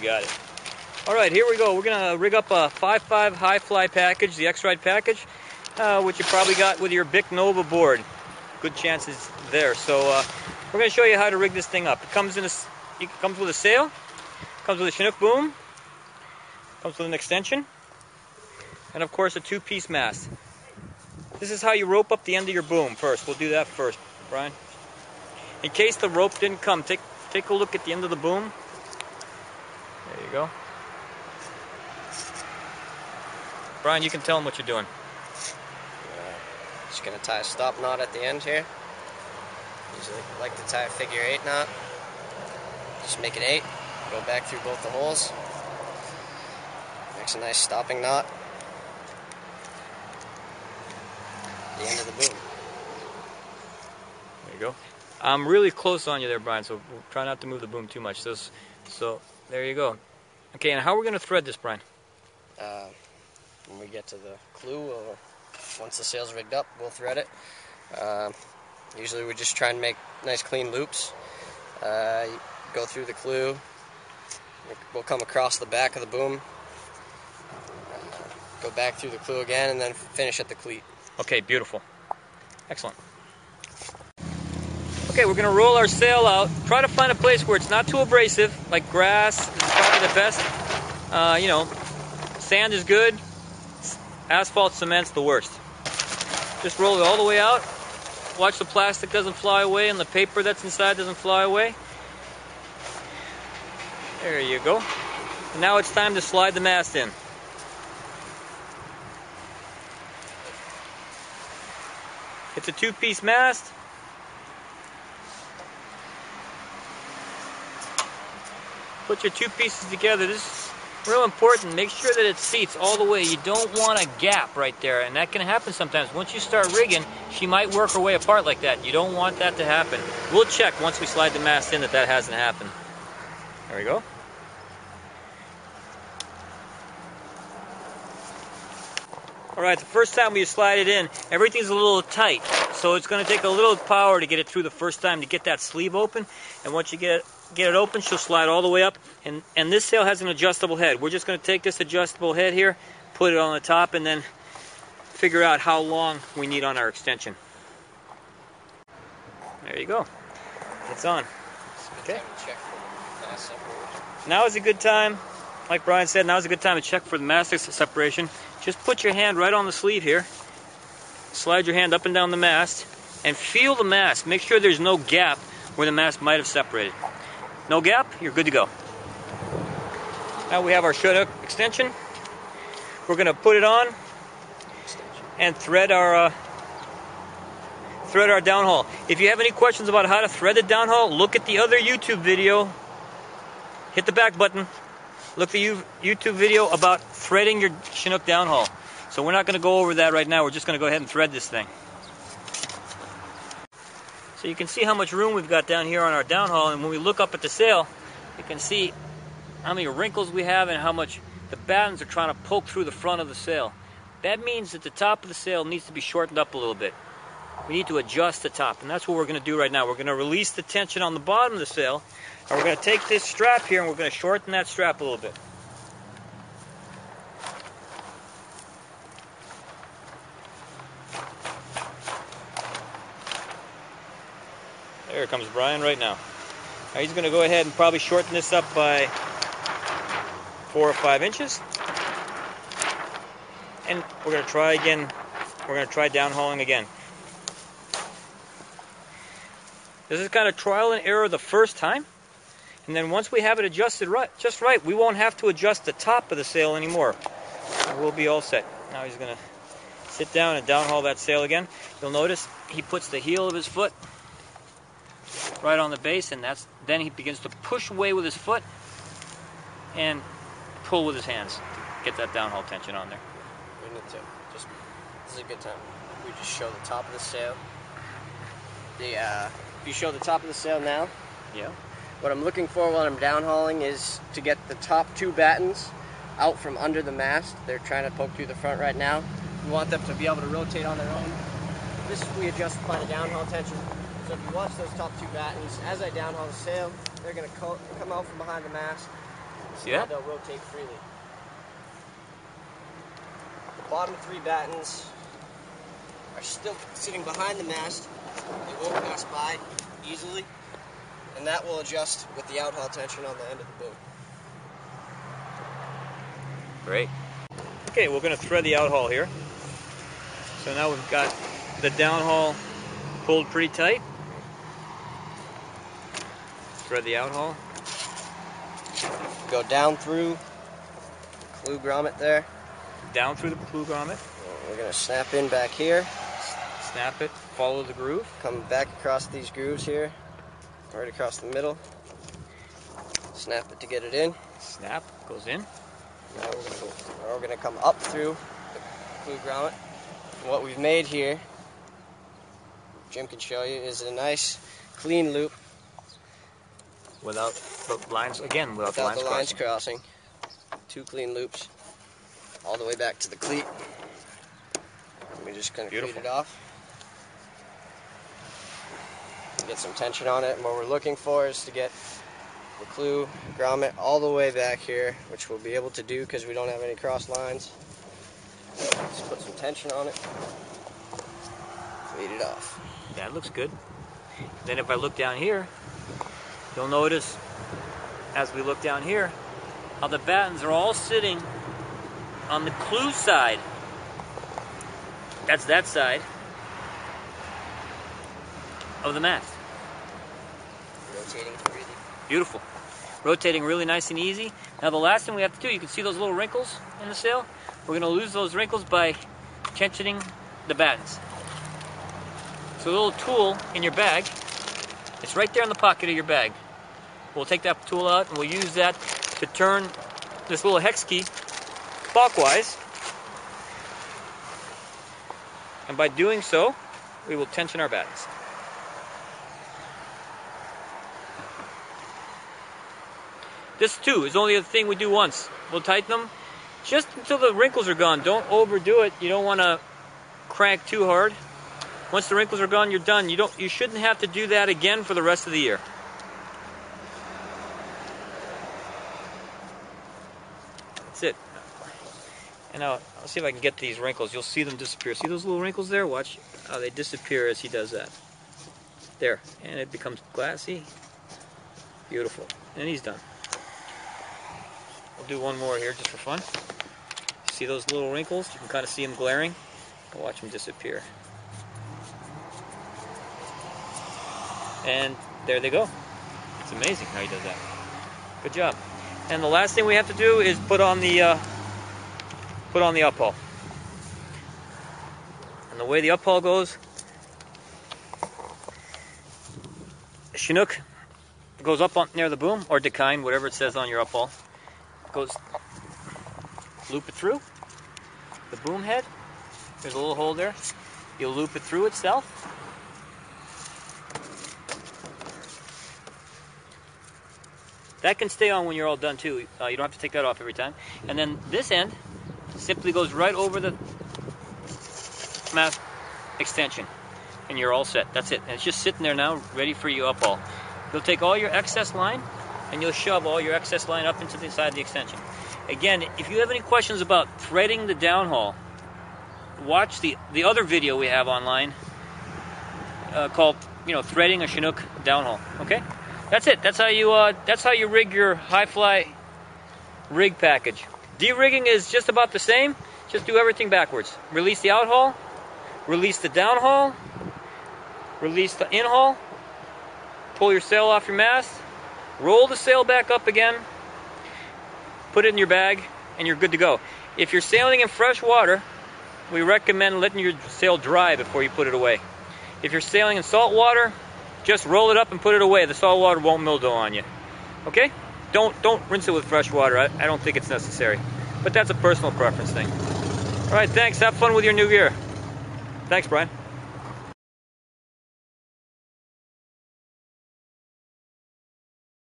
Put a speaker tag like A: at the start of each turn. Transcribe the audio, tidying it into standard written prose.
A: got it. All right, here we go. We're gonna rig up a 5.5 high fly package, the X-Ride package, which you probably got with your Bic Nova board. Good chances there. So we're gonna show you how to rig this thing up. It comes in it comes with a sail, comes with a Chinook boom, comes with an extension, and of course a two-piece mast. This is how you rope up the end of your boom first. We'll do that first, Brian. In case the rope didn't come, take a look at the end of the boom. There you go. Brian, you can tell them what you're doing.
B: Just going to tie a stop knot at the end here. Usually like to tie a figure 8 knot. Just make an 8, go back through both the holes. Makes a nice stopping knot. The end of the boom.
A: There you go. I'm really close on you there, Brian, so we'll try not to move the boom too much. So there you go. Okay, and how are we going to thread this, Brian?
B: When we get to the clue, or once the sail's rigged up, we'll thread it. Usually we just try and make nice clean loops. Go through the clue. We'll come across the back of the boom. Go back through the clue again, and then finish at the cleat.
A: Okay, beautiful. Excellent. Okay, we're going to roll our sail out. Try to find a place where it's not too abrasive, like grass is probably the best. You know, sand is good. Asphalt, cement's the worst. Just roll it all the way out. Watch the plastic doesn't fly away and the paper that's inside doesn't fly away. There you go. And now it's time to slide the mast in. It's a two-piece mast. Put your two pieces together. This is real important. Make sure that it seats all the way. You don't want a gap right there, and that can happen sometimes. Once you start rigging, she might work her way apart like that. You don't want that to happen. We'll check once we slide the mast in that hasn't happened. There we go. All right, the first time we slide it in, everything's a little tight, so it's going to take a little power to get it through the first time to get that sleeve open. And once you get it open, she'll slide all the way up. And this sail has an adjustable head. We're just going to take this adjustable head here, put it on the top, and then figure out how long we need on our extension. There you go. It's on. Okay. Now is a good time, like Brian said, now is a good time to check for the mast separation. Just put your hand right on the sleeve here. Slide your hand up and down the mast and feel the mast. Make sure there's no gap where the mast might have separated. No gap, you're good to go. Now we have our Chinook extension. We're going to put it on and thread our downhaul. If you have any questions about how to thread the downhaul, look at the other YouTube video. Hit the back button. Look at the YouTube video about threading your Chinook downhaul. So we're not going to go over that right now. We're just going to go ahead and thread this thing. So you can see how much room we've got down here on our downhaul, and when we look up at the sail, you can see how many wrinkles we have and how much the battens are trying to poke through the front of the sail. That means that the top of the sail needs to be shortened up a little bit. We need to adjust the top, and that's what we're going to do right now. We're going to release the tension on the bottom of the sail, and we're going to take this strap here and we're going to shorten that strap a little bit. There comes Brian right now. Now he's going to go ahead and probably shorten this up by 4 or 5 inches. And we're going to try again. We're going to try downhauling again. This is kind of trial and error the first time. And then once we have it adjusted just right, we won't have to adjust the top of the sail anymore. We'll be all set. Now he's going to sit down and downhaul that sail again. You'll notice he puts the heel of his foot right on the base, and then he begins to push away with his foot and pull with his hands to get that downhaul tension on there.
B: We need to this is a good time. We just show the top of the sail. If you show the top of the sail now,
A: yeah.
B: What I'm looking for while I'm downhauling is to get the top 2 battens out from under the mast. They're trying to poke through the front right now. We want them to be able to rotate on their own. This we adjust by the downhaul tension. So if you watch those top 2 battens, as I downhaul the sail, they're going to come out from behind the mast,
A: See that?
B: They'll rotate freely. The bottom 3 battens are still sitting behind the mast. They won't pass by easily, and that will adjust with the outhaul tension on the end of the boom.
A: Great. Okay, we're going to thread the outhaul here. So now we've got the downhaul pulled pretty tight. Thread the outhaul.
B: Go down through the clue grommet there.
A: Down through the clue grommet.
B: We're going to snap in back here.
A: Snap it, follow the groove.
B: Come back across these grooves here, right across the middle. Snap it to get it in.
A: Snap, goes in.
B: Now we're going to come up through the clue grommet. And what we've made here, Jim can show you, is a nice clean loop.
A: Without the lines, again, without the lines
B: crossing. 2 clean loops all the way back to the cleat. And we're just going to cleat it off. Get some tension on it, and what we're looking for is to get the clue grommet all the way back here, which we'll be able to do because we don't have any cross lines. Just put some tension on it, cleat it off.
A: That looks good. Then if I look down here, you'll notice as we look down here how the battens are all sitting on the clue side. That's that side of the mast.
B: Rotating freely.
A: Beautiful. Rotating really nice and easy. Now the last thing we have to do, you can see those little wrinkles in the sail. We're going to lose those wrinkles by tensioning the battens. So a little tool in your bag, it's right there in the pocket of your bag. We'll take that tool out and we'll use that to turn this little hex key clockwise. And by doing so, we will tension our battens. This too is only a thing we do once. We'll tighten them just until the wrinkles are gone. Don't overdo it. You don't want to crank too hard. Once the wrinkles are gone, you're done. You shouldn't have to do that again for the rest of the year. That's it. And now I'll see if I can get these wrinkles. You'll see them disappear. See those little wrinkles there? Watch how they disappear as he does that. There. And it becomes glassy. Beautiful. And he's done. We'll do one more here just for fun. See those little wrinkles? You can kind of see them glaring. Watch them disappear. And there they go. It's amazing how he does that. Good job. And the last thing we have to do is put on the uphaul. And the way the uphaul goes, Chinook goes up on near the boom, or Dakine, whatever it says on your uphaul. Goes, loop it through the boom head. There's a little hole there. You'll loop it through itself. That can stay on when you're all done too. You don't have to take that off every time. And then this end simply goes right over the mast extension, and you're all set. That's it. And it's just sitting there now, ready for your uphaul. You'll take all your excess line, and you'll shove all your excess line up into the side of the extension. Again, if you have any questions about threading the downhaul, watch the other video we have online called, threading a Chinook downhaul. Okay, that's it. That's how you rig your high fly rig package. De-rigging is just about the same. Just do everything backwards. Release the outhaul, release the downhaul, release the inhaul, pull your sail off your mast, roll the sail back up again, put it in your bag, and you're good to go. If you're sailing in fresh water, we recommend letting your sail dry before you put it away. If you're sailing in salt water, just roll it up and put it away. The salt water won't mildew on you. Okay? Don't rinse it with fresh water. I don't think it's necessary. But that's a personal preference thing. All right, thanks. Have fun with your new gear. Thanks, Brian.